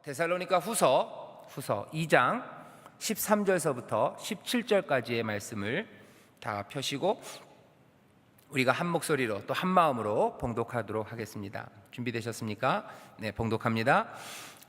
데살로니가 후서 2장 13절서부터 17절까지의 말씀을 다 펴시고 우리가 한 목소리로 또 한 마음으로 봉독하도록 하겠습니다. 준비되셨습니까? 네, 봉독합니다.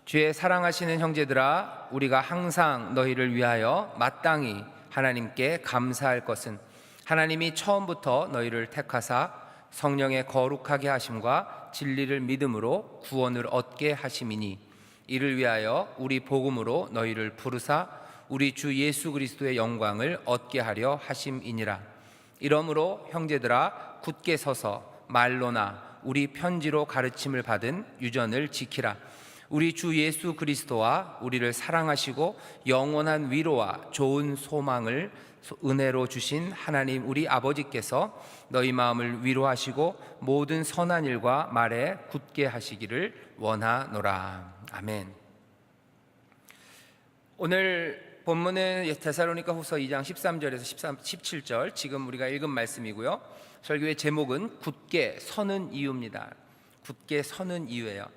주의 사랑하시는 형제들아, 우리가 항상 너희를 위하여 마땅히 하나님께 감사할 것은 하나님이 처음부터 너희를 택하사 성령의 거룩하게 하심과 진리를 믿음으로 구원을 얻게 하심이니, 이를 위하여 우리 복음으로 너희를 부르사 우리 주 예수 그리스도의 영광을 얻게 하려 하심이니라. 이러므로 형제들아, 굳게 서서 말로나 우리 편지로 가르침을 받은 유전을 지키라. 우리 주 예수 그리스도와 우리를 사랑하시고 영원한 위로와 좋은 소망을 은혜로 주신 하나님 우리 아버지께서 너희 마음을 위로하시고 모든 선한 일과 말에 굳게 하시기를 원하노라. 아멘. 오늘 본문은 데살로니가 후서 2장 13절에서 17절, 지금 우리가 읽은 말씀이고요. 설교의 제목은 굳게 서는 이유입니다. 굳게 서는 이유예요.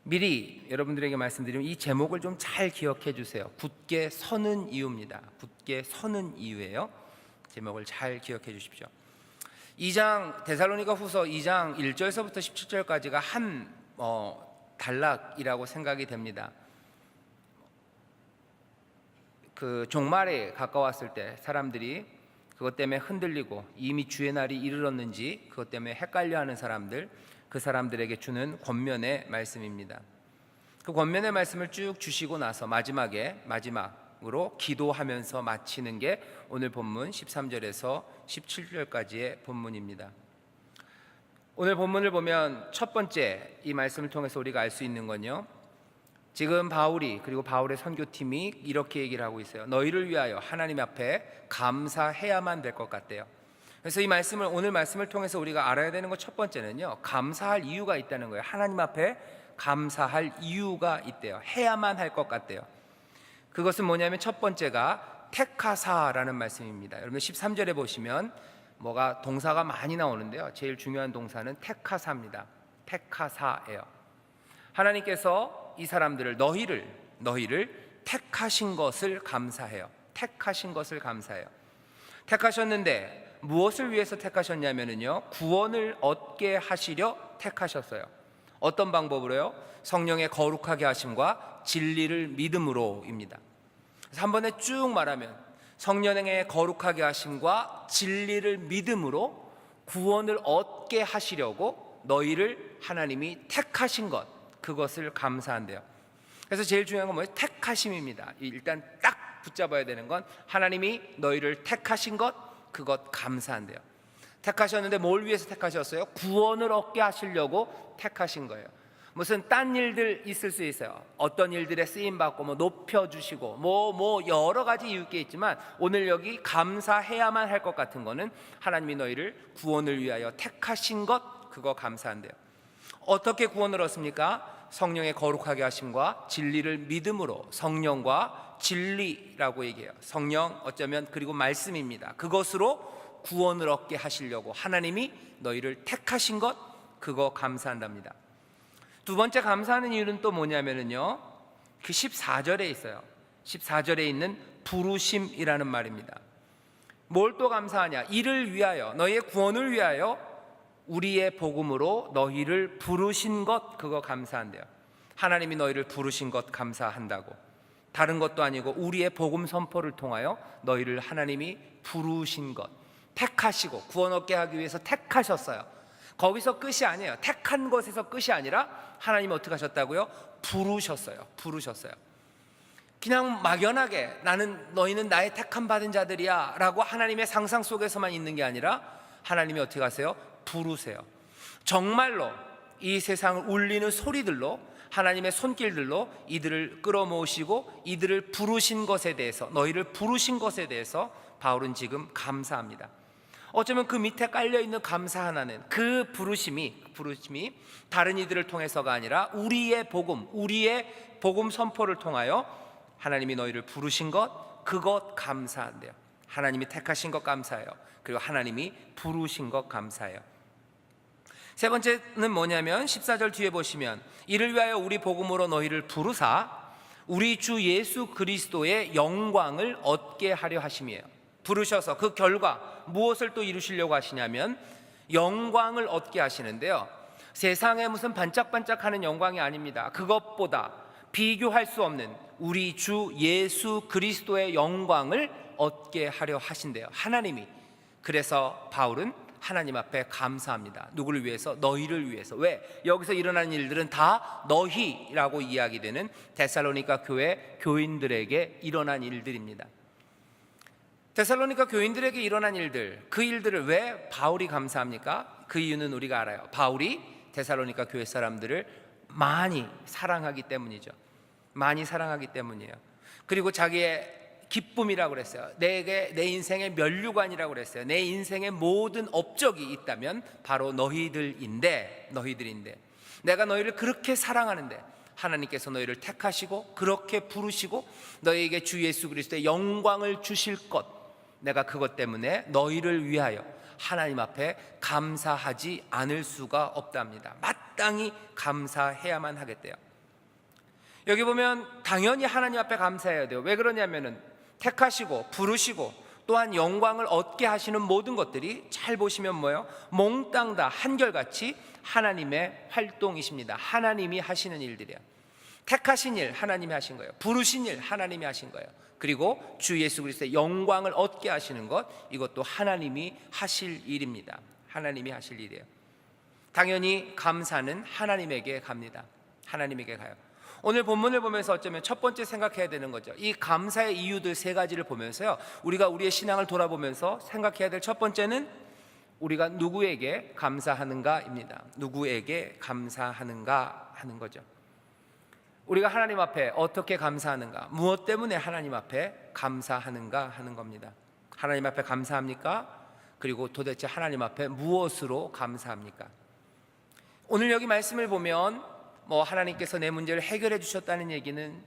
미리 여러분들에게 말씀드리면 이 제목을 좀 잘 기억해 주세요. 굳게 서는 이유입니다. 굳게 서는 이유예요. 제목을 잘 기억해 주십시오. 2장 데살로니가 후서 2장 1절서부터 17절까지가 한 단락이라고 생각이 됩니다. 그 종말에 가까웠을 때 사람들이 그것 때문에 흔들리고 이미 주의 날이 이르렀는지 그것 때문에 헷갈려하는 사람들, 그 사람들에게 주는 권면의 말씀입니다. 그 권면의 말씀을 쭉 주시고 나서 마지막으로 기도하면서 마치는 게 오늘 본문 13절에서 17절까지의 본문입니다. 오늘 본문을 보면 첫 번째 이 말씀을 통해서 우리가 알 수 있는 건요, 지금 바울이 그리고 바울의 선교팀이 이렇게 얘기를 하고 있어요. 너희를 위하여 하나님 앞에 감사해야만 될 것 같대요. 그래서 오늘 말씀을 통해서 우리가 알아야 되는 것 첫 번째는요, 감사할 이유가 있다는 거예요. 하나님 앞에 감사할 이유가 있대요. 해야만 할 것 같대요. 그것은 뭐냐면 첫 번째가 택하사라는 말씀입니다. 여러분 13절에 보시면 동사가 많이 나오는데요, 제일 중요한 동사는 택하사입니다. 택하사예요. 하나님께서 이 사람들을 너희를 택하신 것을 감사해요. 택하신 것을 감사해요. 택하셨는데 무엇을 위해서 택하셨냐면요, 구원을 얻게 하시려 택하셨어요. 어떤 방법으로요? 성령의 거룩하게 하심과 진리를 믿음으로입니다. 그래서 한 번에 쭉 말하면 성령의 거룩하게 하심과 진리를 믿음으로 구원을 얻게 하시려고 너희를 하나님이 택하신 것, 그것을 감사한대요. 그래서 제일 중요한 건 뭐예요? 택하심입니다. 일단 딱 붙잡아야 되는 건 하나님이 너희를 택하신 것, 그것 감사한대요. 택하셨는데 뭘 위해서 택하셨어요? 구원을 얻게 하시려고 택하신 거예요. 무슨 딴 일들 있을 수 있어요. 어떤 일들에 쓰임받고 높여주시고 여러 가지 이유가 있지만 오늘 여기 감사해야만 할 것 같은 거는 하나님이 너희를 구원을 위하여 택하신 것, 그거 감사한대요. 어떻게 구원을 얻습니까? 성령의 거룩하게 하심과 진리를 믿음으로. 성령과 진리라고 얘기해요. 성령, 어쩌면 그리고 말씀입니다. 그것으로 구원을 얻게 하시려고 하나님이 너희를 택하신 것, 그거 감사한답니다. 두 번째 감사하는 이유는 또 뭐냐면요, 그 14절에 있어요. 14절에 있는 부르심이라는 말입니다. 뭘 또 감사하냐? 이를 위하여, 너희의 구원을 위하여 우리의 복음으로 너희를 부르신 것, 그거 감사한대요. 하나님이 너희를 부르신 것 감사한다고. 다른 것도 아니고 우리의 복음 선포를 통하여 너희를 하나님이 부르신 것, 택하시고 구원 얻게 하기 위해서 택하셨어요. 거기서 끝이 아니에요. 택한 것에서 끝이 아니라 하나님이 어떻게 하셨다고요? 부르셨어요. 그냥 막연하게 너희는 나의 택함 받은 자들이야 라고 하나님의 상상 속에서만 있는 게 아니라 하나님이 어떻게 하세요? 부르세요. 정말로 이 세상을 울리는 소리들로, 하나님의 손길들로 이들을 끌어모으시고 이들을 부르신 것에 대해서, 너희를 부르신 것에 대해서 바울은 지금 감사합니다. 어쩌면 그 밑에 깔려있는 감사 하나는 그 부르심이 다른 이들을 통해서가 아니라 우리의 복음 선포를 통하여 하나님이 너희를 부르신 것, 그것 감사한대요. 하나님이 택하신 것 감사해요. 그리고 하나님이 부르신 것 감사해요. 세 번째는 뭐냐면 14절 뒤에 보시면 이를 위하여 우리 복음으로 너희를 부르사 우리 주 예수 그리스도의 영광을 얻게 하려 하심이에요. 부르셔서 그 결과 무엇을 또 이루시려고 하시냐면 영광을 얻게 하시는데요, 세상에 무슨 반짝반짝하는 영광이 아닙니다. 그것보다 비교할 수 없는 우리 주 예수 그리스도의 영광을 얻게 하려 하신대요, 하나님이. 그래서 바울은 하나님 앞에 감사합니다. 누구를 위해서? 너희를 위해서. 왜? 여기서 일어나는 일들은 다 너희라고 이야기되는 데살로니가 교회 교인들에게 일어난 일들입니다. 데살로니가 교인들에게 일어난 일들, 그 일들을 왜 바울이 감사합니까? 그 이유는 우리가 알아요. 바울이 데살로니가 교회 사람들을 많이 사랑하기 때문이죠. 많이 사랑하기 때문이에요. 그리고 자기의 기쁨이라고 그랬어요. 내 인생의 면류관이라고 그랬어요. 내 인생의 모든 업적이 있다면 바로 너희들인데 내가 너희를 그렇게 사랑하는데 하나님께서 너희를 택하시고 그렇게 부르시고 너희에게 주 예수 그리스도의 영광을 주실 것, 내가 그것 때문에 너희를 위하여 하나님 앞에 감사하지 않을 수가 없답니다. 마땅히 감사해야만 하겠대요. 여기 보면 당연히 하나님 앞에 감사해야 돼요. 왜 그러냐면은 택하시고 부르시고 또한 영광을 얻게 하시는 모든 것들이 잘 보시면 뭐예요? 몽땅 다 한결같이 하나님의 활동이십니다. 하나님이 하시는 일들이에요. 택하신 일 하나님이 하신 거예요. 부르신 일 하나님이 하신 거예요. 그리고 주 예수 그리스도의 영광을 얻게 하시는 것, 이것도 하나님이 하실 일입니다. 하나님이 하실 일이에요. 당연히 감사는 하나님에게 갑니다. 하나님에게 가요. 오늘 본문을 보면서 어쩌면 첫 번째 생각해야 되는 거죠. 이 감사의 이유들 세 가지를 보면서요, 우리가 우리의 신앙을 돌아보면서 생각해야 될 첫 번째는 우리가 누구에게 감사하는가입니다. 누구에게 감사하는가 하는 거죠. 우리가 하나님 앞에 어떻게 감사하는가, 무엇 때문에 하나님 앞에 감사하는가 하는 겁니다. 하나님 앞에 감사합니까? 그리고 도대체 하나님 앞에 무엇으로 감사합니까? 오늘 여기 말씀을 보면 하나님께서 내 문제를 해결해 주셨다는 얘기는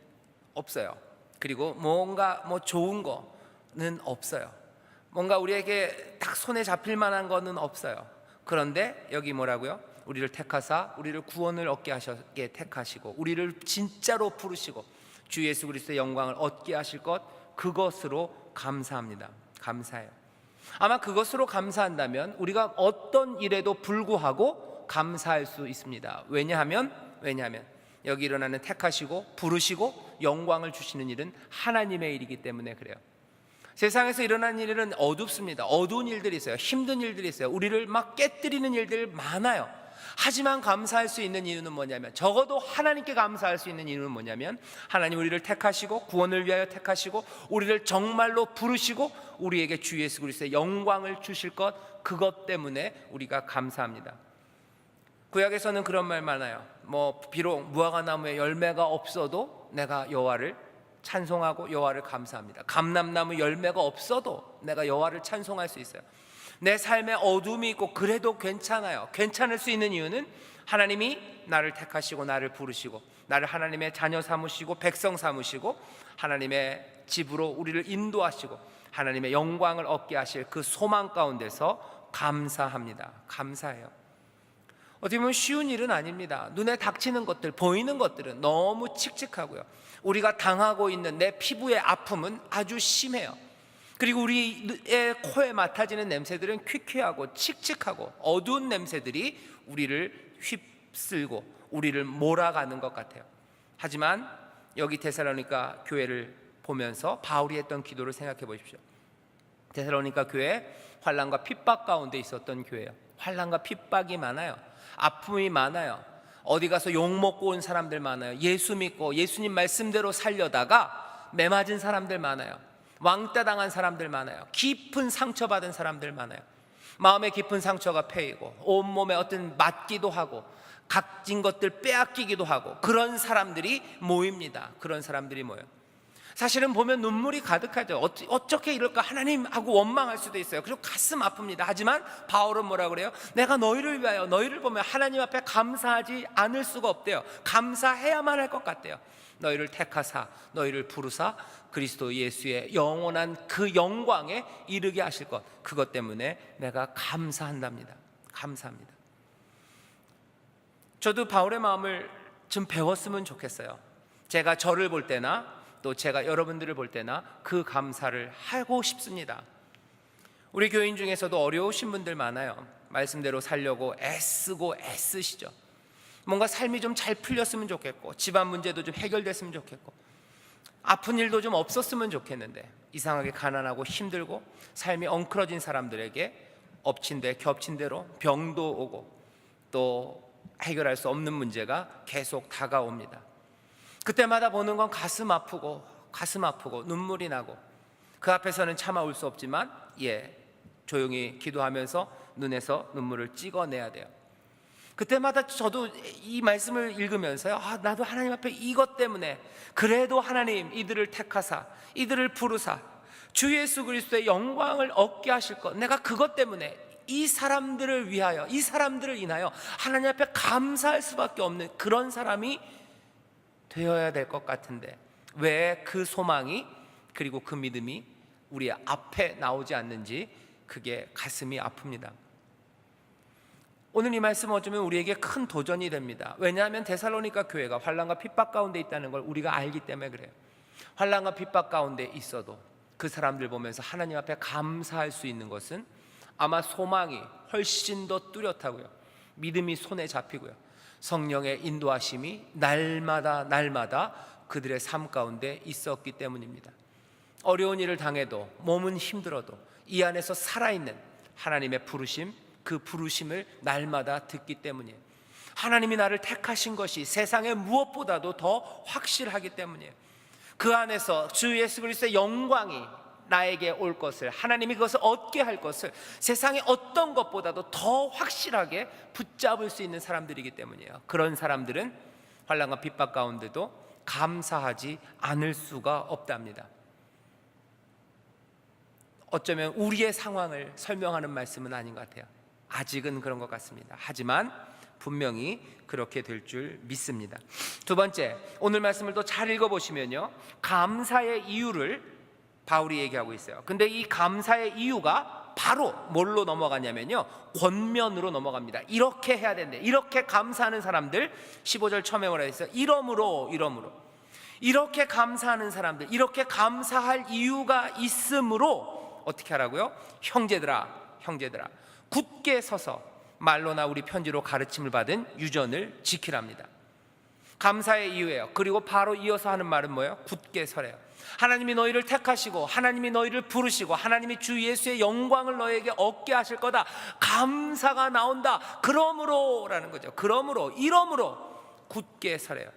없어요. 그리고 뭔가 좋은 거는 없어요. 뭔가 우리에게 딱 손에 잡힐 만한 거는 없어요. 그런데 여기 뭐라고요? 우리를 택하사 우리를 구원을 얻게 하셨게 택하시고 우리를 진짜로 부르시고 주 예수 그리스도의 영광을 얻게 하실 것, 그것으로 감사합니다. 감사해요. 아마 그것으로 감사한다면 우리가 어떤 일에도 불구하고 감사할 수 있습니다. 왜냐하면 여기 일어나는 택하시고 부르시고 영광을 주시는 일은 하나님의 일이기 때문에 그래요. 세상에서 일어나는 일은 어둡습니다. 어두운 일들이 있어요. 힘든 일들이 있어요. 우리를 막 깨뜨리는 일들 많아요. 하지만 감사할 수 있는 이유는 뭐냐면, 적어도 하나님께 감사할 수 있는 이유는 뭐냐면, 하나님 우리를 택하시고 구원을 위하여 택하시고 우리를 정말로 부르시고 우리에게 주 예수 그리스도의 영광을 주실 것, 그것 때문에 우리가 감사합니다. 구약에서는 그런 말 많아요. 비록 무화과 나무에 열매가 없어도 내가 여호와를 찬송하고 여호와를 감사합니다. 감람나무 열매가 없어도 내가 여호와를 찬송할 수 있어요. 내 삶에 어둠이 있고 그래도 괜찮아요. 괜찮을 수 있는 이유는 하나님이 나를 택하시고 나를 부르시고 나를 하나님의 자녀 삼으시고 백성 삼으시고 하나님의 집으로 우리를 인도하시고 하나님의 영광을 얻게 하실 그 소망 가운데서 감사합니다. 감사해요. 어떻게 보면 쉬운 일은 아닙니다. 눈에 닥치는 것들, 보이는 것들은 너무 칙칙하고요. 우리가 당하고 있는 내 피부의 아픔은 아주 심해요. 그리고 우리의 코에 맡아지는 냄새들은 퀴퀴하고 칙칙하고 어두운 냄새들이 우리를 휩쓸고 우리를 몰아가는 것 같아요. 하지만 여기 데살로니가 교회를 보면서 바울이 했던 기도를 생각해 보십시오. 데살로니가 교회 환난과 핍박 가운데 있었던 교회예요. 환난과 핍박이 많아요. 아픔이 많아요. 어디 가서 욕먹고 온 사람들 많아요. 예수 믿고 예수님 말씀대로 살려다가 매맞은 사람들 많아요. 왕따 당한 사람들 많아요. 깊은 상처받은 사람들 많아요. 마음에 깊은 상처가 패이고 온몸에 어떤 맞기도 하고 각진 것들 빼앗기기도 하고 그런 사람들이 모입니다. 그런 사람들이 모여요. 사실은 보면 눈물이 가득하죠. 어떻게 이럴까 하나님 하고 원망할 수도 있어요. 그리고 가슴 아픕니다. 하지만 바울은 뭐라 그래요? 내가 너희를 위하여, 너희를 보면 하나님 앞에 감사하지 않을 수가 없대요. 감사해야만 할 것 같대요. 너희를 택하사 너희를 부르사 그리스도 예수의 영원한 그 영광에 이르게 하실 것, 그것 때문에 내가 감사한답니다. 감사합니다. 저도 바울의 마음을 좀 배웠으면 좋겠어요. 제가 저를 볼 때나 또 제가 여러분들을 볼 때나 그 감사를 하고 싶습니다. 우리 교인 중에서도 어려우신 분들 많아요. 말씀대로 살려고 애쓰고 애쓰시죠. 뭔가 삶이 좀 잘 풀렸으면 좋겠고, 집안 문제도 좀 해결됐으면 좋겠고, 아픈 일도 좀 없었으면 좋겠는데 이상하게 가난하고 힘들고 삶이 엉클어진 사람들에게 엎친 데 겹친 대로 병도 오고 또 해결할 수 없는 문제가 계속 다가옵니다. 그때마다 보는 건 가슴 아프고 눈물이 나고, 그 앞에서는 참아올 수 없지만 조용히 기도하면서 눈에서 눈물을 찍어내야 돼요. 그때마다 저도 이 말씀을 읽으면서요, 나도 하나님 앞에 이것 때문에, 그래도 하나님 이들을 택하사 이들을 부르사 주 예수 그리스도의 영광을 얻게 하실 것, 내가 그것 때문에 이 사람들을 위하여, 이 사람들을 인하여 하나님 앞에 감사할 수밖에 없는 그런 사람이 되어야 될 것 같은데 왜 그 소망이 그리고 그 믿음이 우리 앞에 나오지 않는지 그게 가슴이 아픕니다. 오늘 이 말씀은 어쩌면 우리에게 큰 도전이 됩니다. 왜냐하면 데살로니가 교회가 환난과 핍박 가운데 있다는 걸 우리가 알기 때문에 그래요. 환난과 핍박 가운데 있어도 그 사람들 보면서 하나님 앞에 감사할 수 있는 것은 아마 소망이 훨씬 더 뚜렷하고요, 믿음이 손에 잡히고요, 성령의 인도하심이 날마다 그들의 삶 가운데 있었기 때문입니다. 어려운 일을 당해도, 몸은 힘들어도 이 안에서 살아있는 하나님의 부르심, 그 부르심을 날마다 듣기 때문이에요. 하나님이 나를 택하신 것이 세상의 무엇보다도 더 확실하기 때문이에요. 그 안에서 주 예수 그리스도의 영광이 나에게 올 것을, 하나님이 그것을 얻게 할 것을 세상의 어떤 것보다도 더 확실하게 붙잡을 수 있는 사람들이기 때문이에요. 그런 사람들은 환난과 핍박 가운데도 감사하지 않을 수가 없답니다. 어쩌면 우리의 상황을 설명하는 말씀은 아닌 것 같아요. 아직은 그런 것 같습니다. 하지만 분명히 그렇게 될 줄 믿습니다. 두 번째, 오늘 말씀을 또 잘 읽어보시면요, 감사의 이유를 바울이 얘기하고 있어요. 근데 이 감사의 이유가 바로 뭘로 넘어가냐면요, 권면으로 넘어갑니다. 이렇게 해야 된대. 이렇게 감사하는 사람들, 15절 처음에 뭐라 했어요? 이러므로 이렇게 감사하는 사람들, 이렇게 감사할 이유가 있으므로 어떻게 하라고요? 형제들아 굳게 서서 말로나 우리 편지로 가르침을 받은 유전을 지키랍니다. 감사의 이유예요. 그리고 바로 이어서 하는 말은 뭐예요? 굳게 서래요. 하나님이 너희를 택하시고 하나님이 너희를 부르시고 하나님이 주 예수의 영광을 너희에게 얻게 하실 거다. 감사가 나온다. 그러므로라는 거죠. 이러므로 굳게 서래요.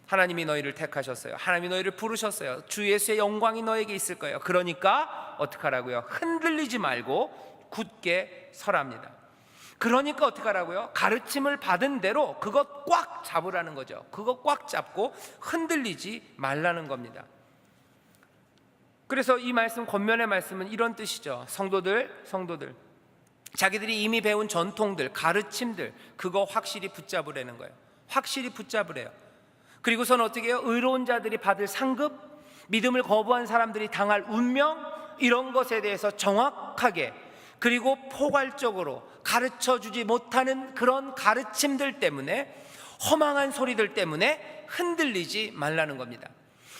하나님이 너희를 택하셨어요. 하나님이 너희를 부르셨어요. 주 예수의 영광이 너에게 있을 거예요. 그러니까 어떻게 하라고요? 흔들리지 말고 굳게 서랍니다. 그러니까 어떻게 하라고요? 가르침을 받은 대로 그것 꽉 잡으라는 거죠. 그것 꽉 잡고 흔들리지 말라는 겁니다. 그래서 이 말씀, 권면의 말씀은 이런 뜻이죠. 성도들 자기들이 이미 배운 전통들, 가르침들, 그거 확실히 붙잡으라는 거예요. 확실히 붙잡으래요. 그리고선 어떻게 해요? 의로운 자들이 받을 상급, 믿음을 거부한 사람들이 당할 운명, 이런 것에 대해서 정확하게 그리고 포괄적으로 가르쳐주지 못하는 그런 가르침들 때문에, 허망한 소리들 때문에 흔들리지 말라는 겁니다.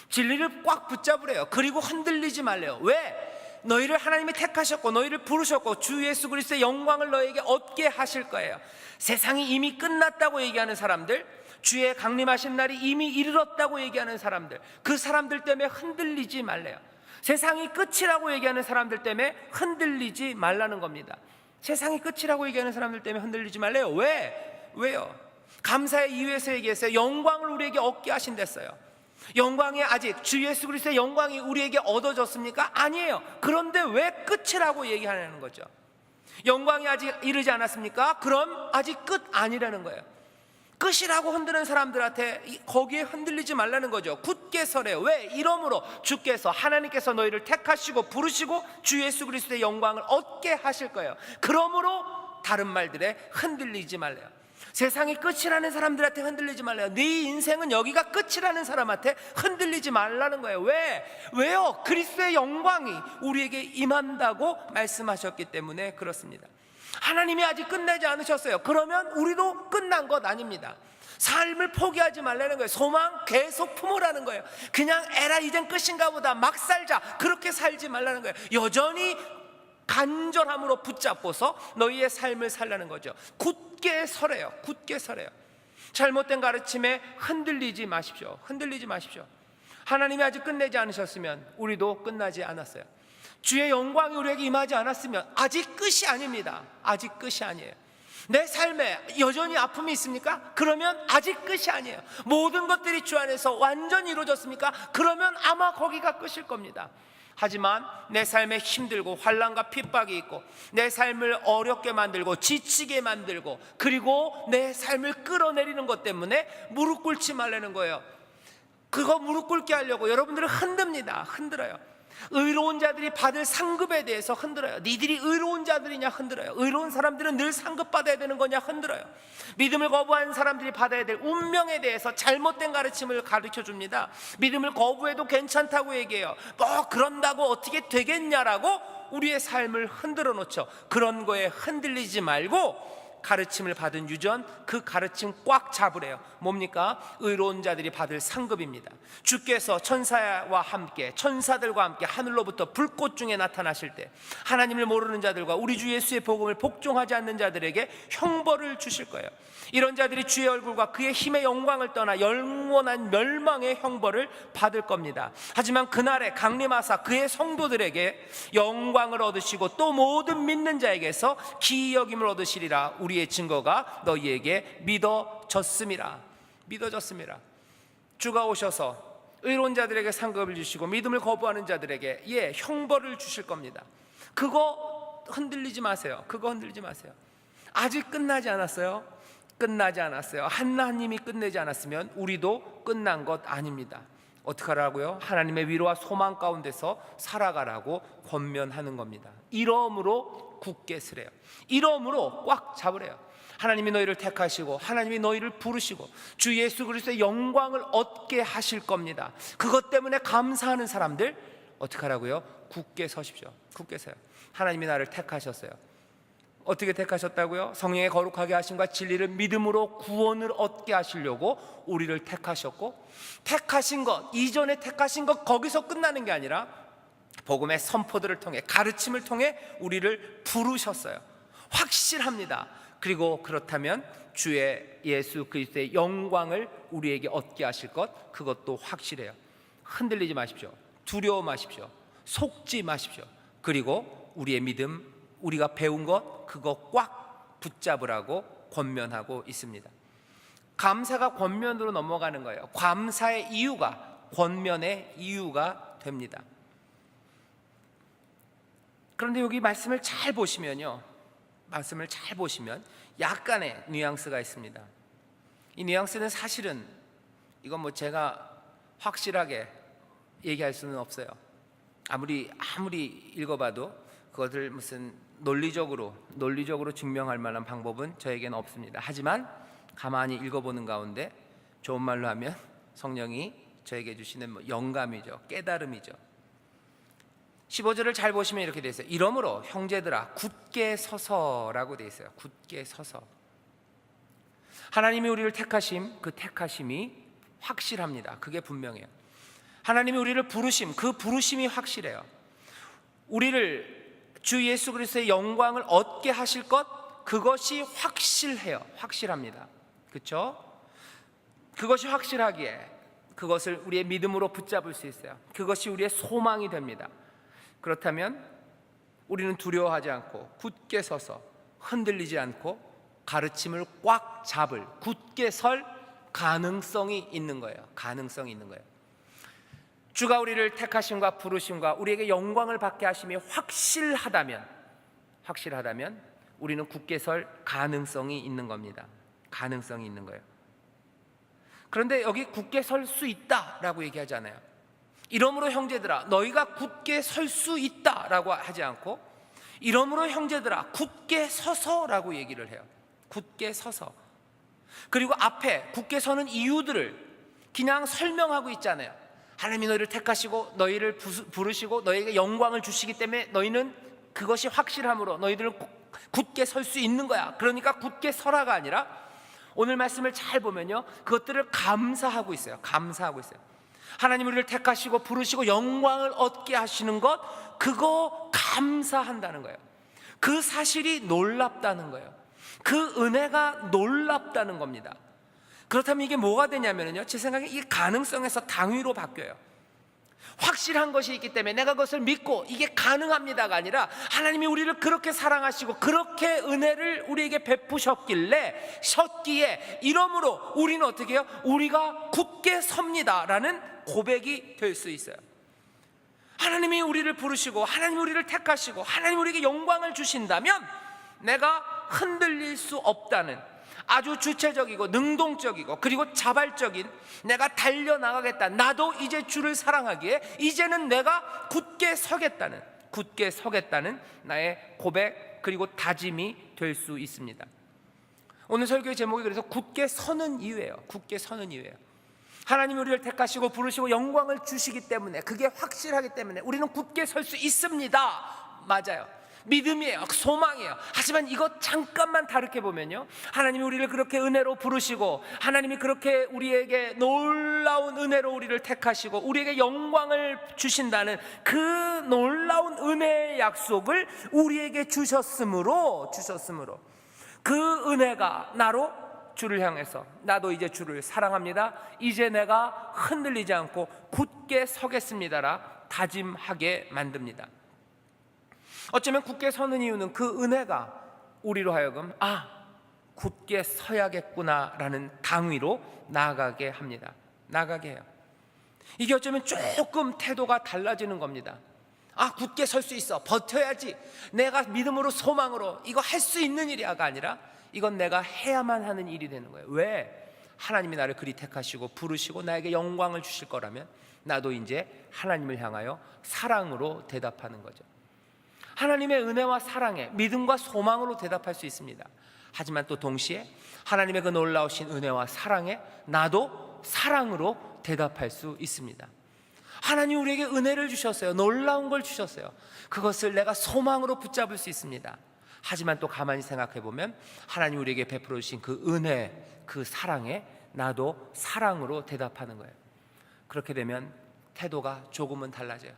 진리를 꽉 붙잡으래요. 그리고 흔들리지 말래요. 왜? 너희를 하나님이 택하셨고 너희를 부르셨고 주 예수 그리스도의 영광을 너희에게 얻게 하실 거예요. 세상이 이미 끝났다고 얘기하는 사람들, 주의 강림하신 날이 이미 이르렀다고 얘기하는 사람들, 그 사람들 때문에 흔들리지 말래요. 세상이 끝이라고 얘기하는 사람들 때문에 흔들리지 말라는 겁니다. 세상이 끝이라고 얘기하는 사람들 때문에 흔들리지 말래요. 왜요? 감사의 이유에서 얘기했어요. 영광을 우리에게 얻게 하신댔어요. 영광이 아직, 주 예수 그리스도의 영광이 우리에게 얻어졌습니까? 아니에요. 그런데 왜 끝이라고 얘기하는 거죠? 영광이 아직 이르지 않았습니까? 그럼 아직 끝 아니라는 거예요. 끝이라고 흔드는 사람들한테 거기에 흔들리지 말라는 거죠. 굳게 서래요. 왜? 이러므로 주께서, 하나님께서 너희를 택하시고 부르시고 주 예수 그리스도의 영광을 얻게 하실 거예요. 그러므로 다른 말들에 흔들리지 말래요. 세상이 끝이라는 사람들한테 흔들리지 말래요. 네 인생은 여기가 끝이라는 사람한테 흔들리지 말라는 거예요. 왜요? 그리스도의 영광이 우리에게 임한다고 말씀하셨기 때문에 그렇습니다. 하나님이 아직 끝내지 않으셨어요. 그러면 우리도 끝난 것 아닙니다. 삶을 포기하지 말라는 거예요. 소망 계속 품으라는 거예요. 그냥 에라 이젠 끝인가 보다 막 살자, 그렇게 살지 말라는 거예요. 여전히 간절함으로 붙잡고서 너희의 삶을 살라는 거죠. 굳게 서래요. 굳게 서래요. 잘못된 가르침에 흔들리지 마십시오. 흔들리지 마십시오. 하나님이 아직 끝내지 않으셨으면 우리도 끝나지 않았어요. 주의 영광이 우리에게 임하지 않았으면 아직 끝이 아닙니다. 아직 끝이 아니에요. 내 삶에 여전히 아픔이 있습니까? 그러면 아직 끝이 아니에요. 모든 것들이 주 안에서 완전히 이루어졌습니까? 그러면 아마 거기가 끝일 겁니다. 하지만 내 삶에 힘들고 환난과 핍박이 있고 내 삶을 어렵게 만들고 지치게 만들고 그리고 내 삶을 끌어내리는 것 때문에 무릎 꿇지 말라는 거예요. 그거 무릎 꿇게 하려고 여러분들을 흔들어요. 의로운 자들이 받을 상급에 대해서 흔들어요. 니들이 의로운 자들이냐 흔들어요. 의로운 사람들은 늘 상급받아야 되는 거냐 흔들어요. 믿음을 거부한 사람들이 받아야 될 운명에 대해서 잘못된 가르침을 가르쳐 줍니다. 믿음을 거부해도 괜찮다고 얘기해요. 뭐 그런다고 어떻게 되겠냐라고 우리의 삶을 흔들어 놓죠. 그런 거에 흔들리지 말고 가르침을 받은 유전, 그 가르침 꽉 잡으래요. 뭡니까? 의로운 자들이 받을 상급입니다. 주께서 천사와 함께, 천사들과 함께 하늘로부터 불꽃 중에 나타나실 때 하나님을 모르는 자들과 우리 주 예수의 복음을 복종하지 않는 자들에게 형벌을 주실 거예요. 이런 자들이 주의 얼굴과 그의 힘의 영광을 떠나 영원한 멸망의 형벌을 받을 겁니다. 하지만 그날에 강림하사 그의 성도들에게 영광을 얻으시고 또 모든 믿는 자에게서 기여김을 얻으시리라. 우리의 증거가 너희에게 믿어졌습니다. 주가 오셔서 의로운 자들에게 상급을 주시고 믿음을 거부하는 자들에게 형벌을 주실 겁니다. 그거 흔들리지 마세요. 아직 끝나지 않았어요. 하나님이 끝내지 않았으면 우리도 끝난 것 아닙니다. 어떻게 하라고요? 하나님의 위로와 소망 가운데서 살아가라고 권면하는 겁니다. 이러므로 굳게 서래요. 이러므로 꽉 잡으래요. 하나님이 너희를 택하시고 하나님이 너희를 부르시고 주 예수 그리스도의 영광을 얻게 하실 겁니다. 그것 때문에 감사하는 사람들 어떻게 하라고요? 굳게 서십시오. 굳게 서요. 하나님이 나를 택하셨어요. 어떻게 택하셨다고요? 성령의 거룩하게 하심과 진리를 믿음으로 구원을 얻게 하시려고 우리를 택하셨고, 택하신 것, 이전에 택하신 것 거기서 끝나는 게 아니라 복음의 선포들을 통해, 가르침을 통해 우리를 부르셨어요. 확실합니다. 그리고 그렇다면 주의 예수 그리스도의 영광을 우리에게 얻게 하실 것, 그것도 확실해요. 흔들리지 마십시오. 두려워 마십시오. 속지 마십시오. 그리고 우리의 믿음, 우리가 배운 것, 그거 꽉 붙잡으라고 권면하고 있습니다. 감사가 권면으로 넘어가는 거예요. 감사의 이유가 권면의 이유가 됩니다. 그런데 여기 말씀을 잘 보시면 약간의 뉘앙스가 있습니다. 이 뉘앙스는 사실은 이건 뭐 제가 확실하게 얘기할 수는 없어요. 아무리 읽어봐도 그것을 무슨 논리적으로 증명할 만한 방법은 저에게는 없습니다. 하지만 가만히 읽어보는 가운데 좋은 말로 하면 성령이 저에게 주시는 영감이죠, 깨달음이죠. 15절을 잘 보시면 이렇게 되어 있어요. 이러므로 형제들아 굳게 서서라고 되어 있어요. 굳게 서서. 하나님이 우리를 택하심, 그 택하심이 확실합니다. 그게 분명해요. 하나님이 우리를 부르심, 그 부르심이 확실해요. 우리를 주 예수 그리스도의 영광을 얻게 하실 것, 그것이 확실해요. 확실합니다. 그렇죠? 그것이 확실하기에 그것을 우리의 믿음으로 붙잡을 수 있어요. 그것이 우리의 소망이 됩니다. 그렇다면 우리는 두려워하지 않고 굳게 서서 흔들리지 않고 가르침을 꽉 잡을, 굳게 설 가능성이 있는 거예요. 가능성이 있는 거예요. 주가 우리를 택하심과 부르심과 우리에게 영광을 받게 하심이 확실하다면 우리는 굳게 설 가능성이 있는 겁니다. 가능성이 있는 거예요. 그런데 여기 굳게 설 수 있다라고 얘기하잖아요. 이러므로 형제들아 너희가 굳게 설 수 있다라고 하지 않고 이러므로 형제들아 굳게 서서라고 얘기를 해요. 굳게 서서. 그리고 앞에 굳게 서는 이유들을 그냥 설명하고 있잖아요. 하나님이 너희를 택하시고 너희를 부르시고 너희에게 영광을 주시기 때문에 너희는 그것이 확실함으로 너희들은 굳게 설 수 있는 거야. 그러니까 굳게 서라가 아니라 오늘 말씀을 잘 보면요, 그것들을 감사하고 있어요. 감사하고 있어요. 하나님 우리를 택하시고 부르시고 영광을 얻게 하시는 것, 그거 감사한다는 거예요. 그 사실이 놀랍다는 거예요. 그 은혜가 놀랍다는 겁니다. 그렇다면 이게 뭐가 되냐면요, 제 생각에 이 가능성에서 당위로 바뀌어요. 확실한 것이 있기 때문에 내가 그것을 믿고 이게 가능합니다가 아니라, 하나님이 우리를 그렇게 사랑하시고 그렇게 은혜를 우리에게 베푸셨길래 셨기에 이러므로 우리는 어떻게 해요? 우리가 굳게 섭니다라는 고백이 될 수 있어요. 하나님이 우리를 부르시고 하나님이 우리를 택하시고 하나님이 우리에게 영광을 주신다면 내가 흔들릴 수 없다는, 아주 주체적이고 능동적이고 그리고 자발적인, 내가 달려나가겠다, 나도 이제 주를 사랑하기에 이제는 내가 굳게 서겠다는, 굳게 서겠다는 나의 고백 그리고 다짐이 될 수 있습니다. 오늘 설교의 제목이 그래서 굳게 서는 이유예요. 굳게 서는 이유예요. 하나님이 우리를 택하시고 부르시고 영광을 주시기 때문에, 그게 확실하기 때문에 우리는 굳게 설 수 있습니다. 맞아요. 믿음이에요. 소망이에요. 하지만 이것 잠깐만 다르게 보면요, 하나님이 우리를 그렇게 은혜로 부르시고 하나님이 그렇게 우리에게 놀라운 은혜로 우리를 택하시고 우리에게 영광을 주신다는 그 놀라운 은혜의 약속을 우리에게 주셨으므로 그 은혜가 나로 주를 향해서, 나도 이제 주를 사랑합니다, 이제 내가 흔들리지 않고 굳게 서겠습니다라 다짐하게 만듭니다. 어쩌면 굳게 서는 이유는 그 은혜가 우리로 하여금 굳게 서야겠구나라는 당위로 나아가게 합니다. 나아가게 해요. 이게 어쩌면 조금 태도가 달라지는 겁니다. 굳게 설 수 있어, 버텨야지, 내가 믿음으로 소망으로 이거 할 수 있는 일이야가 아니라, 이건 내가 해야만 하는 일이 되는 거예요. 왜? 하나님이 나를 그리 택하시고 부르시고 나에게 영광을 주실 거라면 나도 이제 하나님을 향하여 사랑으로 대답하는 거죠. 하나님의 은혜와 사랑에, 믿음과 소망으로 대답할 수 있습니다. 하지만 또 동시에 하나님의 그 놀라우신 은혜와 사랑에 나도 사랑으로 대답할 수 있습니다. 하나님 우리에게 은혜를 주셨어요. 놀라운 걸 주셨어요. 그것을 내가 소망으로 붙잡을 수 있습니다. 하지만 또 가만히 생각해 보면 하나님 우리에게 베풀어 주신 그 은혜, 그 사랑에 나도 사랑으로 대답하는 거예요. 그렇게 되면 태도가 조금은 달라져요.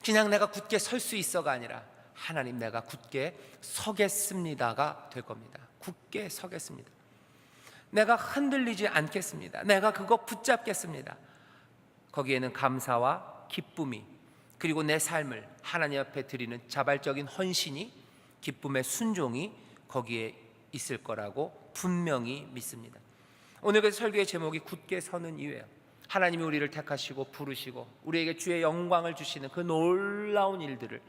그냥 내가 굳게 설 수 있어가 아니라, 하나님 내가 굳게 서겠습니다가 될 겁니다. 굳게 서겠습니다. 내가 흔들리지 않겠습니다. 내가 그거 붙잡겠습니다. 거기에는 감사와 기쁨이, 그리고 내 삶을 하나님 앞에 드리는 자발적인 헌신이, 기쁨의 순종이 거기에 있을 거라고 분명히 믿습니다. 오늘 그 설교의 제목이 굳게 서는 이유예요. 하나님이 우리를 택하시고 부르시고 우리에게 주의 영광을 주시는 그 놀라운 일들을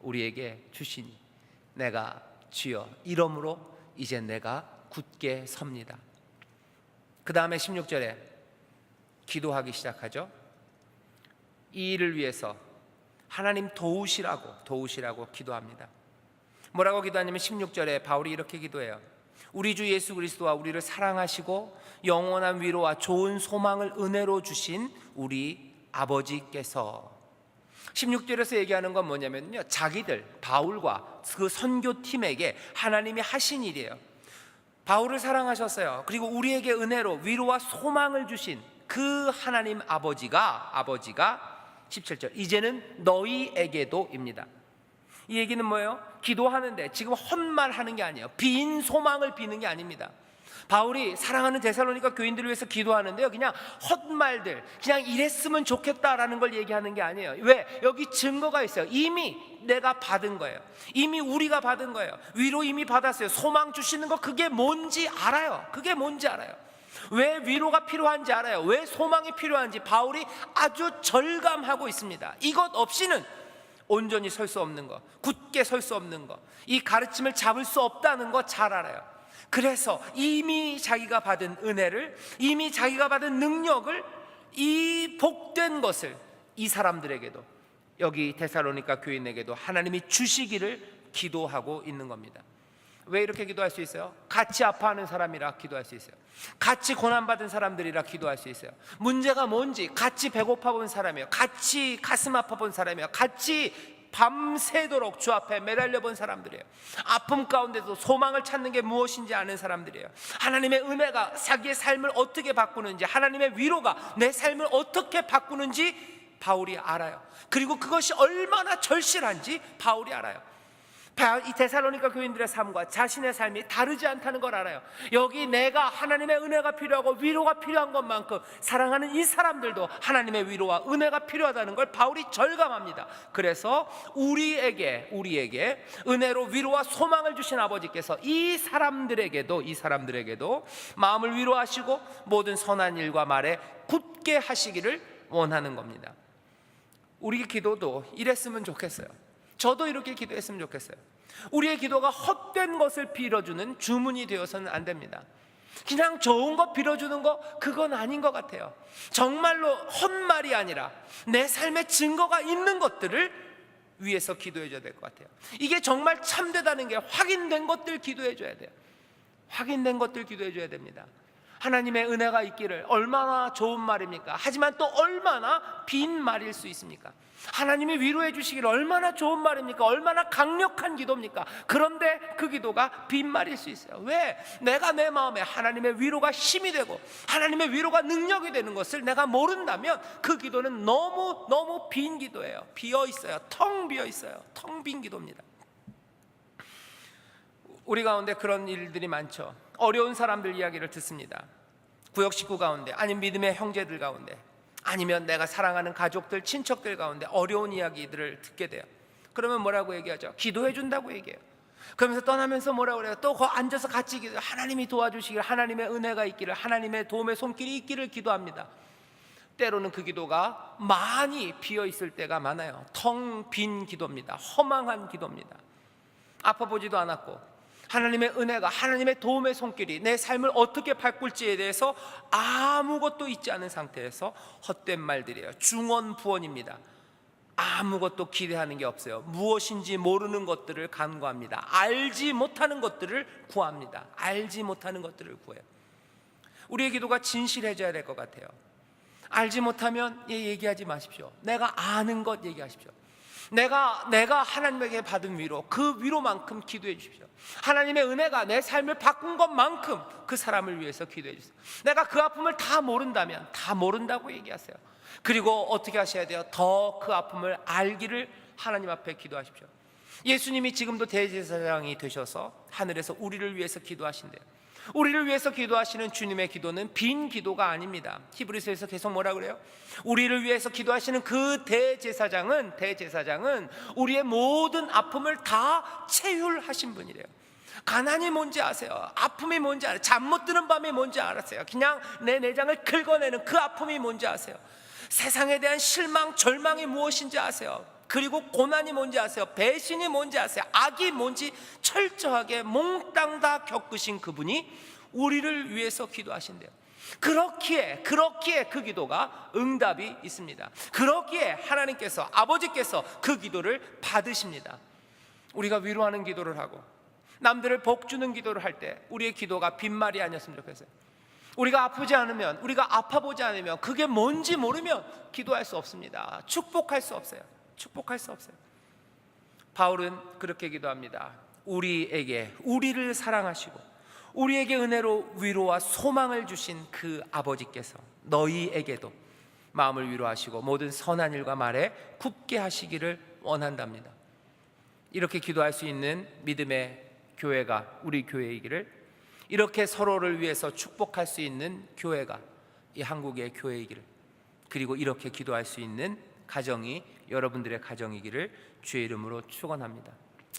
우리에게 주시니 내가 주여 이러므로 이제 내가 굳게 섭니다. 그 다음에 16절에 기도하기 시작하죠. 이 일을 위해서 하나님 도우시라고 기도합니다. 뭐라고 기도하냐면 16절에 바울이 이렇게 기도해요. 우리 주 예수 그리스도와 우리를 사랑하시고 영원한 위로와 좋은 소망을 은혜로 주신 우리 아버지께서, 16절에서 얘기하는 건 뭐냐면요, 자기들 바울과 그 선교팀에게 하나님이 하신 일이에요. 바울을 사랑하셨어요. 그리고 우리에게 은혜로 위로와 소망을 주신 그 하나님 아버지가 17절 이제는 너희에게도입니다. 이 얘기는 뭐예요? 기도하는데 지금 헛말하는 게 아니에요. 빈 소망을 비는 게 아닙니다. 바울이 사랑하는 데살로니가 교인들을 위해서 기도하는데요, 그냥 헛말들, 그냥 이랬으면 좋겠다라는 걸 얘기하는 게 아니에요. 왜? 여기 증거가 있어요. 이미 내가 받은 거예요. 이미 우리가 받은 거예요. 위로 이미 받았어요. 소망 주시는 거, 그게 뭔지 알아요. 그게 뭔지 알아요. 왜 위로가 필요한지 알아요. 왜 소망이 필요한지 바울이 아주 절감하고 있습니다. 이것 없이는 온전히 설 수 없는 거, 굳게 설 수 없는 거, 이 가르침을 잡을 수 없다는 거 잘 알아요. 그래서 이미 자기가 받은 은혜를, 이미 자기가 받은 능력을, 이 복된 것을 이 사람들에게도, 여기 데살로니가 교인에게도 하나님이 주시기를 기도하고 있는 겁니다. 왜 이렇게 기도할 수 있어요? 같이 아파하는 사람이라 기도할 수 있어요. 같이 고난받은 사람들이라 기도할 수 있어요. 문제가 뭔지 같이 배고파 본 사람이에요. 같이 가슴 아파 본 사람이에요. 같이 밤새도록 주 앞에 매달려 본 사람들이에요. 아픔 가운데도 소망을 찾는 게 무엇인지 아는 사람들이에요. 하나님의 은혜가 자기의 삶을 어떻게 바꾸는지, 하나님의 위로가 내 삶을 어떻게 바꾸는지 바울이 알아요. 그리고 그것이 얼마나 절실한지 바울이 알아요. 이 데살로니가 교인들의 삶과 자신의 삶이 다르지 않다는 걸 알아요. 여기 내가 하나님의 은혜가 필요하고 위로가 필요한 것만큼 사랑하는 이 사람들도 하나님의 위로와 은혜가 필요하다는 걸 바울이 절감합니다. 그래서 우리에게 은혜로 위로와 소망을 주신 아버지께서 이 사람들에게도 마음을 위로하시고 모든 선한 일과 말에 굳게 하시기를 원하는 겁니다. 우리 기도도 이랬으면 좋겠어요. 저도 이렇게 기도했으면 좋겠어요. 우리의 기도가 헛된 것을 빌어주는 주문이 되어서는 안 됩니다. 그냥 좋은 거 빌어주는 거, 그건 아닌 것 같아요. 정말로 헛말이 아니라 내 삶에 증거가 있는 것들을 위해서 기도해 줘야 될 것 같아요. 이게 정말 참되다는 게 확인된 것들 기도해 줘야 돼요. 확인된 것들 기도해 줘야 됩니다. 하나님의 은혜가 있기를 얼마나 좋은 말입니까? 하지만 또 얼마나 빈 말일 수 있습니까? 하나님이 위로해 주시기를 얼마나 좋은 말입니까? 얼마나 강력한 기도입니까? 그런데 그 기도가 빈 말일 수 있어요. 왜? 내가 내 마음에 하나님의 위로가 힘이 되고 하나님의 위로가 능력이 되는 것을 내가 모른다면 그 기도는 너무 빈 기도예요. 비어 있어요. 텅 비어 있어요. 텅 빈 기도입니다. 우리 가운데 그런 일들이 많죠. 어려운 사람들 이야기를 듣습니다. 구역 식구 가운데, 아니면 믿음의 형제들 가운데, 아니면 내가 사랑하는 가족들, 친척들 가운데 어려운 이야기들을 듣게 돼요. 그러면 뭐라고 얘기하죠? 기도해 준다고 얘기해요. 그러면서 떠나면서 뭐라고 그래요? 또 거 앉아서 같이 기도해요. 하나님이 도와주시기를, 하나님의 은혜가 있기를, 하나님의 도움의 손길이 있기를 기도합니다. 때로는 그 기도가 많이 비어 있을 때가 많아요. 텅 빈 기도입니다. 허망한 기도입니다. 아파보지도 않았고 하나님의 은혜가, 하나님의 도움의 손길이 내 삶을 어떻게 바꿀지에 대해서 아무것도 있지 않은 상태에서 헛된 말들이에요. 중언부언입니다. 아무것도 기대하는 게 없어요. 무엇인지 모르는 것들을 간구합니다. 알지 못하는 것들을 구합니다. 알지 못하는 것들을 구해요. 우리의 기도가 진실해져야 될 것 같아요. 알지 못하면 얘기하지 마십시오. 내가 아는 것 얘기하십시오. 내가 하나님에게 받은 위로, 그 위로만큼 기도해 주십시오. 하나님의 은혜가 내 삶을 바꾼 것만큼 그 사람을 위해서 기도해 주세요. 내가 그 아픔을 다 모른다면 다 모른다고 얘기하세요. 그리고 어떻게 하셔야 돼요? 더 그 아픔을 알기를 하나님 앞에 기도하십시오. 예수님이 지금도 대제사장이 되셔서 하늘에서 우리를 위해서 기도하신대요. 우리를 위해서 기도하시는 주님의 기도는 빈 기도가 아닙니다. 히브리서에서 계속 뭐라 그래요? 우리를 위해서 기도하시는 그 대제사장은 우리의 모든 아픔을 다 체휼하신 분이래요. 가난이 뭔지 아세요? 아픔이 뭔지 알아요? 잠 못 드는 밤이 뭔지 알았어요? 그냥 내 내장을 긁어내는 그 아픔이 뭔지 아세요? 세상에 대한 실망, 절망이 무엇인지 아세요? 그리고 고난이 뭔지 아세요? 배신이 뭔지 아세요? 악이 뭔지 철저하게 몽땅 다 겪으신 그분이 우리를 위해서 기도하신대요. 그렇기에 그 기도가 응답이 있습니다. 그렇기에 하나님께서, 아버지께서 그 기도를 받으십니다. 우리가 위로하는 기도를 하고 남들을 복주는 기도를 할 때 우리의 기도가 빈말이 아니었으면 좋겠어요. 우리가 아프지 않으면, 우리가 아파보지 않으면, 그게 뭔지 모르면 기도할 수 없습니다. 축복할 수 없어요. 바울은 그렇게 기도합니다. 우리를 사랑하시고 우리에게 은혜로 위로와 소망을 주신 그 아버지께서 너희에게도 마음을 위로하시고 모든 선한 일과 말에 굳게 하시기를 원한답니다. 이렇게 기도할 수 있는 믿음의 교회가 우리 교회이기를, 이렇게 서로를 위해서 축복할 수 있는 교회가 이 한국의 교회이기를, 그리고 이렇게 기도할 수 있는 가정이 여러분들의 가정이기를 주의 이름으로 축원합니다.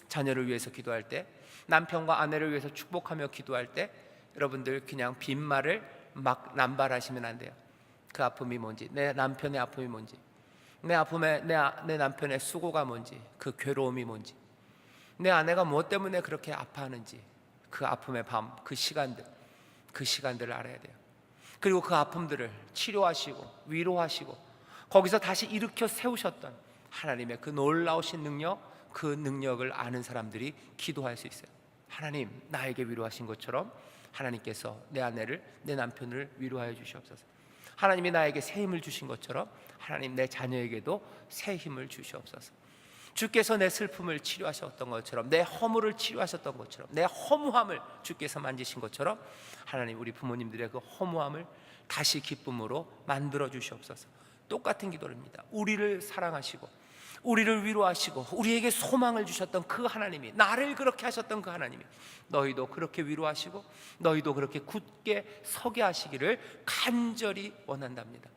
자녀를 위해서 기도할 때, 남편과 아내를 위해서 축복하며 기도할 때 여러분들 그냥 빈말을 막 남발하시면 안 돼요. 그 아픔이 뭔지, 내 남편의 아픔이 뭔지, 내 남편의 수고가 뭔지, 그 괴로움이 뭔지, 내 아내가 무엇 때문에 그렇게 아파하는지, 그 아픔의 밤, 그 시간들을 알아야 돼요. 그리고 그 아픔들을 치료하시고 위로하시고 거기서 다시 일으켜 세우셨던 하나님의 그 놀라우신 능력, 그 능력을 아는 사람들이 기도할 수 있어요. 하나님, 나에게 위로하신 것처럼 하나님께서 내 아내를, 내 남편을 위로하여 주시옵소서. 하나님이 나에게 새 힘을 주신 것처럼 하나님, 내 자녀에게도 새 힘을 주시옵소서. 주께서 내 슬픔을 치료하셨던 것처럼, 내 허물을 치료하셨던 것처럼, 내 허무함을 주께서 만지신 것처럼 하나님, 우리 부모님들의 그 허무함을 다시 기쁨으로 만들어 주시옵소서. 똑같은 기도입니다. 우리를 사랑하시고 우리를 위로하시고 우리에게 소망을 주셨던 그 하나님이, 나를 그렇게 하셨던 그 하나님이 너희도 그렇게 위로하시고 너희도 그렇게 굳게 서게 하시기를 간절히 원한답니다.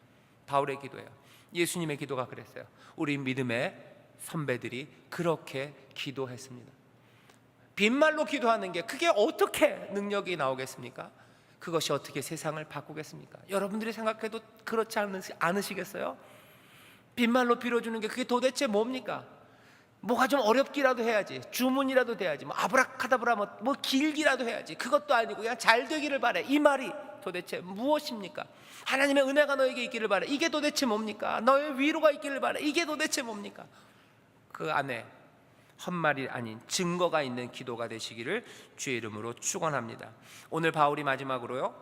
바울의 기도예요. 예수님의 기도가 그랬어요. 우리 믿음의 선배들이 그렇게 기도했습니다. 빈말로 기도하는 게 그게 어떻게 능력이 나오겠습니까? 그것이 어떻게 세상을 바꾸겠습니까? 여러분들이 생각해도 그렇지 않으시겠어요? 빈말로 빌어주는 게 그게 도대체 뭡니까? 뭐가 좀 어렵기라도 해야지, 주문이라도 돼야지, 뭐 아브라카다브라 뭐 길기라도 해야지. 그것도 아니고 그냥 잘 되기를 바래, 이 말이 도대체 무엇입니까? 하나님의 은혜가 너에게 있기를 바래, 이게 도대체 뭡니까? 너의 위로가 있기를 바래, 이게 도대체 뭡니까? 그 안에 헛말이 아닌 증거가 있는 기도가 되시기를 주의 이름으로 축원합니다. 오늘 바울이 마지막으로요,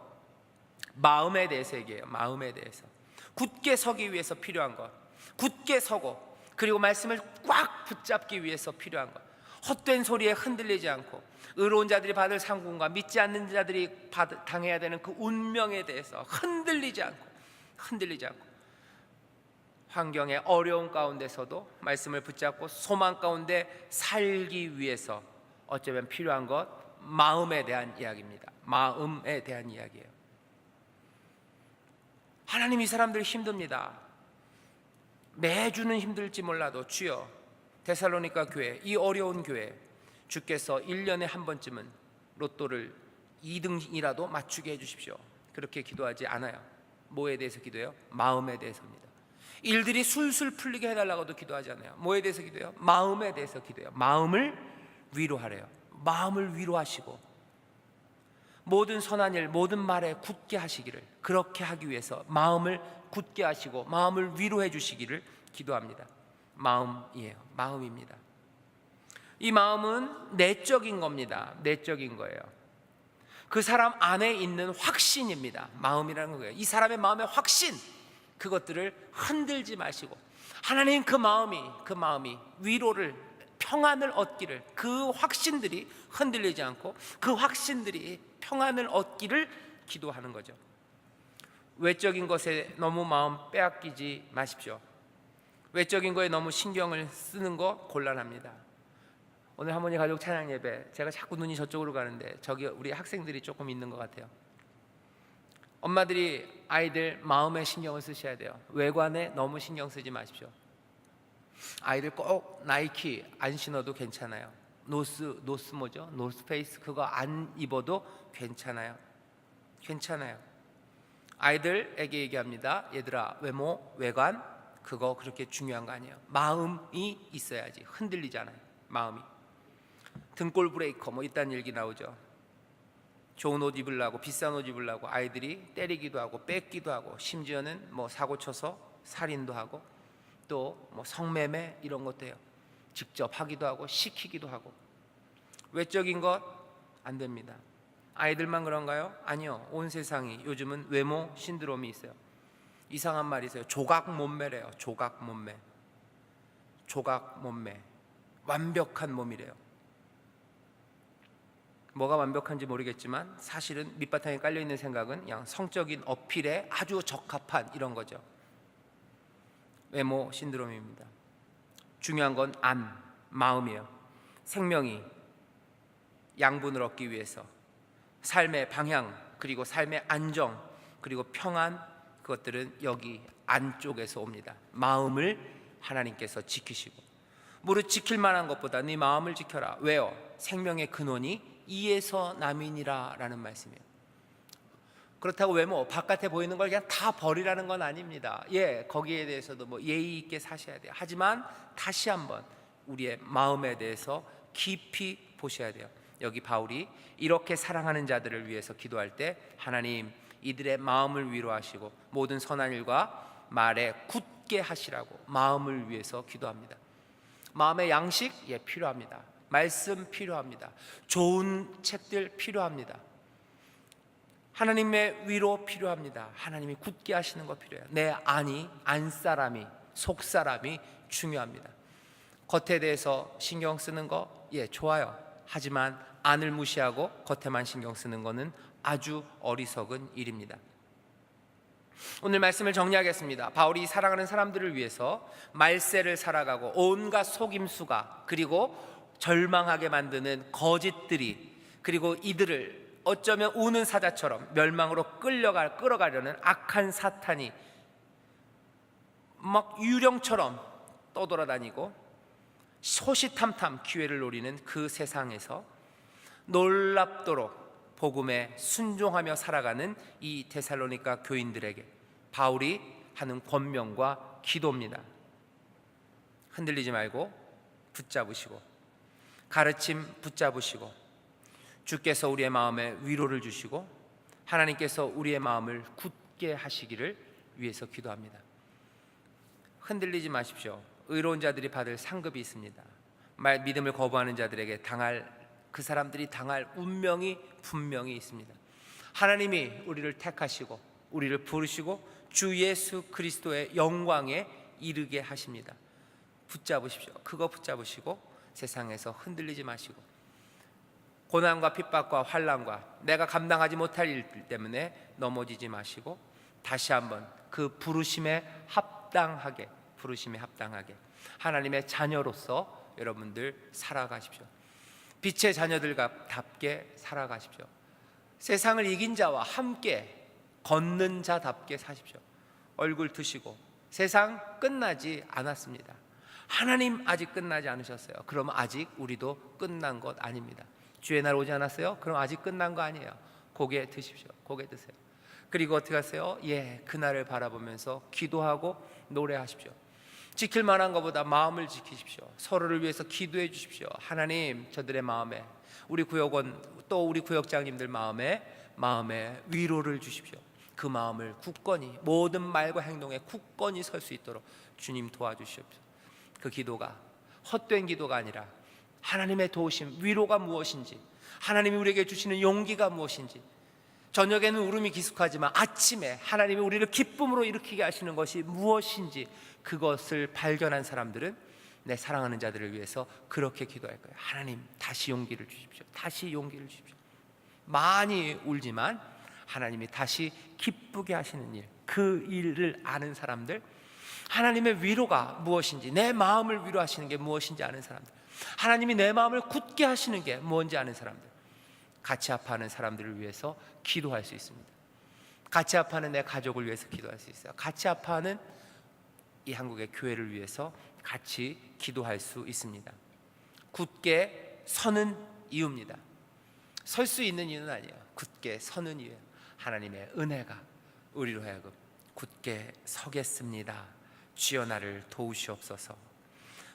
마음에 대해서 얘기해요. 마음에 대해서 굳게 서기 위해서 필요한 것, 굳게 서고, 그리고 말씀을 꽉 붙잡기 위해서 필요한 것, 헛된 소리에 흔들리지 않고 의로운 자들이 받을 상급과 믿지 않는 자들이 당해야 되는 그 운명에 대해서 흔들리지 않고 환경의 어려운 가운데서도 말씀을 붙잡고 소망 가운데 살기 위해서 어쩌면 필요한 것, 마음에 대한 이야기입니다. 마음에 대한 이야기예요. 하나님, 이 사람들 힘듭니다. 매주는 힘들지 몰라도 주여, 데살로니가 교회, 이 어려운 교회 주께서 1년에 한 번쯤은 로또를 2등이라도 맞추게 해주십시오. 그렇게 기도하지 않아요. 뭐에 대해서 기도해요? 마음에 대해서입니다. 일들이 술술 풀리게 해달라고도 기도하지 않아요. 뭐에 대해서 기도해요? 마음에 대해서 기도해요. 마음을 위로하래요. 마음을 위로하시고 모든 선한 일, 모든 말에 굳게 하시기를, 그렇게 하기 위해서 마음을 굳게 하시고 마음을 위로해 주시기를 기도합니다. 마음이에요. 마음입니다. 이 마음은 내적인 겁니다. 내적인 거예요. 그 사람 안에 있는 확신입니다. 마음이라는 거예요. 이 사람의 마음의 확신, 그것들을 흔들지 마시고 하나님, 그 마음이 위로를, 평안을 얻기를, 그 확신들이 흔들리지 않고 그 확신들이 평안을 얻기를 기도하는 거죠. 외적인 것에 너무 마음 빼앗기지 마십시오. 외적인 거에 너무 신경을 쓰는 거 곤란합니다. 오늘 할머니 가족 찬양 예배, 제가 자꾸 눈이 저쪽으로 가는데 저기 우리 학생들이 조금 있는 것 같아요. 엄마들이 아이들 마음에 신경을 쓰셔야 돼요. 외관에 너무 신경 쓰지 마십시오. 아이들 꼭 나이키 안 신어도 괜찮아요. 노스 뭐죠? 노스페이스 그거 안 입어도 괜찮아요. 아이들에게 얘기합니다. 얘들아, 외모, 외관 그거 그렇게 중요한 거 아니에요. 마음이 있어야지 흔들리잖아요. 마음이. 등골 브레이커 뭐 이딴 얘기 나오죠. 좋은 옷 입으려고, 비싼 옷 입으려고 아이들이 때리기도 하고 뺏기도 하고, 심지어는 뭐 사고 쳐서 살인도 하고, 또 뭐 성매매 이런 것도 해요. 직접 하기도 하고 시키기도 하고. 외적인 것 안 됩니다. 아이들만 그런가요? 아니요. 온 세상이 요즘은 외모 신드롬이 있어요. 이상한 말이 있어요. 조각 몸매래요. 조각 몸매. 완벽한 몸이래요. 뭐가 완벽한지 모르겠지만 사실은 밑바탕에 깔려있는 생각은 그냥 성적인 어필에 아주 적합한 이런 거죠. 외모 신드롬입니다. 중요한 건 마음이에요. 생명이 양분을 얻기 위해서 삶의 방향, 그리고 삶의 안정, 그리고 평안, 그것들은 여기 안쪽에서 옵니다. 마음을 하나님께서 지키시고, 무릇 지킬 만한 것보다 네 마음을 지켜라. 왜요? 생명의 근원이 이에서 남이니라 라는 말씀이에요. 그렇다고 외모, 바깥에 보이는 걸 그냥 다 버리라는 건 아닙니다. 거기에 대해서도 뭐 예의 있게 사셔야 돼요. 하지만 다시 한번 우리의 마음에 대해서 깊이 보셔야 돼요. 여기 바울이 이렇게 사랑하는 자들을 위해서 기도할 때 하나님, 이들의 마음을 위로하시고 모든 선한 일과 말에 굳게 하시라고 마음을 위해서 기도합니다. 마음의 양식 필요합니다. 말씀 필요합니다. 좋은 책들 필요합니다. 하나님의 위로 필요합니다. 하나님이 굳게 하시는 거 필요해요. 내 안사람이, 속사람이 중요합니다. 겉에 대해서 신경 쓰는 거, 좋아요. 하지만 안을 무시하고 겉에만 신경 쓰는 거는 아주 어리석은 일입니다. 오늘 말씀을 정리하겠습니다. 바울이 사랑하는 사람들을 위해서 말세를 살아가고 온갖 속임수가, 그리고 절망하게 만드는 거짓들이, 그리고 이들을 어쩌면 우는 사자처럼 멸망으로 끌어가려는 악한 사탄이 막 유령처럼 떠돌아다니고 소시탐탐 기회를 노리는 그 세상에서 놀랍도록 복음에 순종하며 살아가는 이 데살로니가 교인들에게 바울이 하는 권면과 기도입니다. 흔들리지 말고 붙잡으시고, 가르침 붙잡으시고, 주께서 우리의 마음에 위로를 주시고 하나님께서 우리의 마음을 굳게 하시기를 위해서 기도합니다. 흔들리지 마십시오. 의로운 자들이 받을 상급이 있습니다. 믿음을 거부하는 자들에게 그 사람들이 당할 운명이 분명히 있습니다. 하나님이 우리를 택하시고 우리를 부르시고 주 예수 그리스도의 영광에 이르게 하십니다. 붙잡으십시오. 그거 붙잡으시고 세상에서 흔들리지 마시고, 고난과 핍박과 환난과 내가 감당하지 못할 일 때문에 넘어지지 마시고, 다시 한번 그 부르심에 합당하게 하나님의 자녀로서 여러분들 살아가십시오. 빛의 자녀들답게 살아가십시오. 세상을 이긴 자와 함께 걷는 자답게 사십시오. 얼굴 드시고, 세상 끝나지 않았습니다. 하나님 아직 끝나지 않으셨어요. 그럼 아직 우리도 끝난 것 아닙니다. 주의 날 오지 않았어요? 그럼 아직 끝난 거 아니에요. 고개 드십시오. 고개 드세요. 그리고 어떻게 하세요? 그날을 바라보면서 기도하고 노래하십시오. 지킬 만한 것보다 마음을 지키십시오. 서로를 위해서 기도해 주십시오. 하나님, 저들의 마음에, 우리 구역원 또 우리 구역장님들 마음에 위로를 주십시오. 그 마음을 굳건히, 모든 말과 행동에 굳건히 설 수 있도록 주님 도와주시옵소서. 그 기도가 헛된 기도가 아니라 하나님의 도우심, 위로가 무엇인지, 하나님이 우리에게 주시는 용기가 무엇인지, 저녁에는 울음이 기숙하지만 아침에 하나님이 우리를 기쁨으로 일으키게 하시는 것이 무엇인지, 그것을 발견한 사람들은 내 사랑하는 자들을 위해서 그렇게 기도할 거예요. 하나님, 다시 용기를 주십시오. 다시 용기를 주십시오. 많이 울지만 하나님이 다시 기쁘게 하시는 일, 그 일을 아는 사람들, 하나님의 위로가 무엇인지, 내 마음을 위로하시는 게 무엇인지 아는 사람들, 하나님이 내 마음을 굳게 하시는 게 뭔지 아는 사람들, 같이 아파하는 사람들을 위해서 기도할 수 있습니다. 같이 아파하는 내 가족을 위해서 기도할 수 있어요. 같이 아파하는 이 한국의 교회를 위해서 같이 기도할 수 있습니다. 굳게 서는 이유입니다. 설 수 있는 이유는 아니에요. 굳게 서는 이유예요. 하나님의 은혜가 우리로 하여금 굳게 서겠습니다. 주여 나를 도우시옵소서.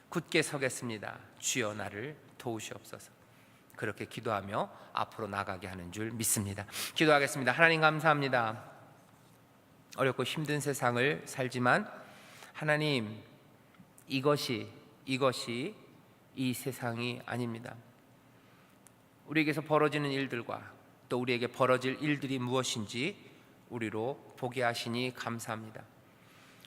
굳게 서겠습니다. 주여 나를 도우시옵소서. 그렇게 기도하며 앞으로 나가게 하는 줄 믿습니다. 기도하겠습니다. 하나님, 감사합니다. 어렵고 힘든 세상을 살지만 하나님, 이것이 이 세상이 아닙니다. 우리에게서 벌어지는 일들과 또 우리에게 벌어질 일들이 무엇인지 우리로 보게 하시니 감사합니다.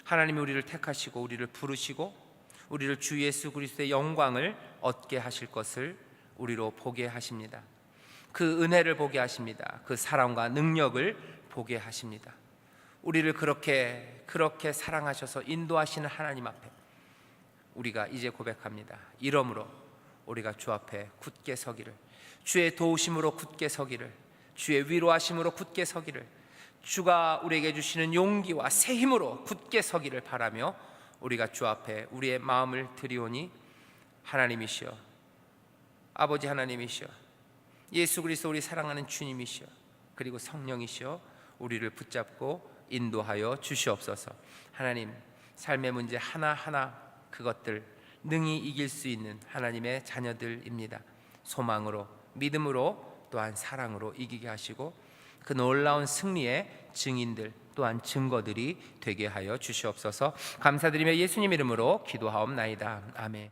하나님이 우리를 택하시고 우리를 부르시고 우리를 주 예수 그리스도의 영광을 얻게 하실 것을 우리로 보게 하십니다. 그 은혜를 보게 하십니다. 그 사랑과 능력을 보게 하십니다. 우리를 그렇게 사랑하셔서 인도하시는 하나님 앞에 우리가 이제 고백합니다. 이러므로 우리가 주 앞에 굳게 서기를, 주의 도우심으로 굳게 서기를, 주의 위로하심으로 굳게 서기를, 주가 우리에게 주시는 용기와 새 힘으로 굳게 서기를 바라며 우리가 주 앞에 우리의 마음을 드리오니, 하나님이시여, 아버지 하나님이시여, 예수 그리스도 우리 사랑하는 주님이시여, 그리고 성령이시여, 우리를 붙잡고 인도하여 주시옵소서. 하나님, 삶의 문제 하나하나 그것들 능히 이길 수 있는 하나님의 자녀들입니다. 소망으로, 믿음으로, 또한 사랑으로 이기게 하시고 그 놀라운 승리의 증인들, 또한 증거들이 되게 하여 주시옵소서. 감사드리며 예수님 이름으로 기도하옵나이다. 아멘.